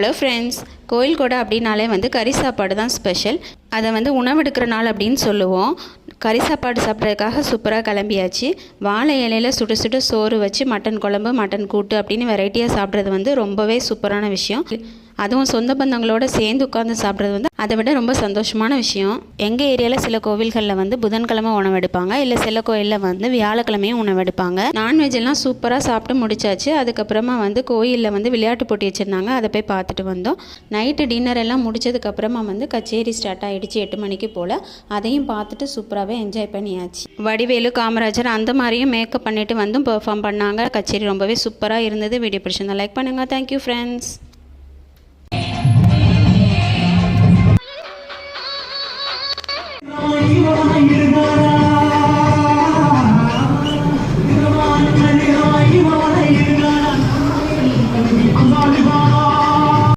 Hello friends, கோயில் கொடை அப்படின்னாலே வந்து கறி சாப்பாடு தான் ஸ்பெஷல். அதை வந்து உணவெடுக்கிற நாள் அப்படின்னு சொல்லுவோம். கறி சாப்பாடு சாப்பிட்றதுக்காக சூப்பராக கிளம்பியாச்சு. வாழை இலையில் சுட சுட சோறு வச்சு மட்டன் குழம்பு, மட்டன் கூட்டு அப்படின்னு வெரைட்டியாக சாப்பிட்றது வந்து ரொம்பவே சூப்பரான விஷயம். அதுவும் சொந்த பந்தங்களோடு சேர்ந்து உட்காந்து சாப்பிட்றது வந்து அதை விட ரொம்ப சந்தோஷமான விஷயம். எங்கள் ஏரியாவில் சில கோவில்களில் வந்து புதன்கிழமை உணவெடுப்பாங்க, இல்லை சில கோயிலில் வந்து வியாழக்கிழமையும் உணவெடுப்பாங்க. நான்வெஜ் எல்லாம் சூப்பராக சாப்பிட்டு முடிச்சாச்சு. அதுக்கப்புறமா வந்து கோயிலில் வந்து விளையாட்டு போட்டி வச்சுருந்தாங்க, அதை போய் பார்த்துட்டு வந்தோம். நைட்டு டின்னர் எல்லாம் முடிச்சதுக்கப்புறமா வந்து கச்சேரி ஸ்டார்ட் ஆகிடுச்சு 8 மணிக்கு போல். அதையும் பார்த்துட்டு சூப்பராகவே என்ஜாய் பண்ணியாச்சு. வடிவேலு, காமராஜர் அந்த மாதிரியும் மேக்கப் பண்ணிட்டு வந்து பெர்ஃபார்ம் பண்ணாங்க. கச்சேரி ரொம்பவே சூப்பராக இருந்தது. வீடியோ பிடிச்சிருந்தா லைக் பண்ணுங்கள். Thank you friends. You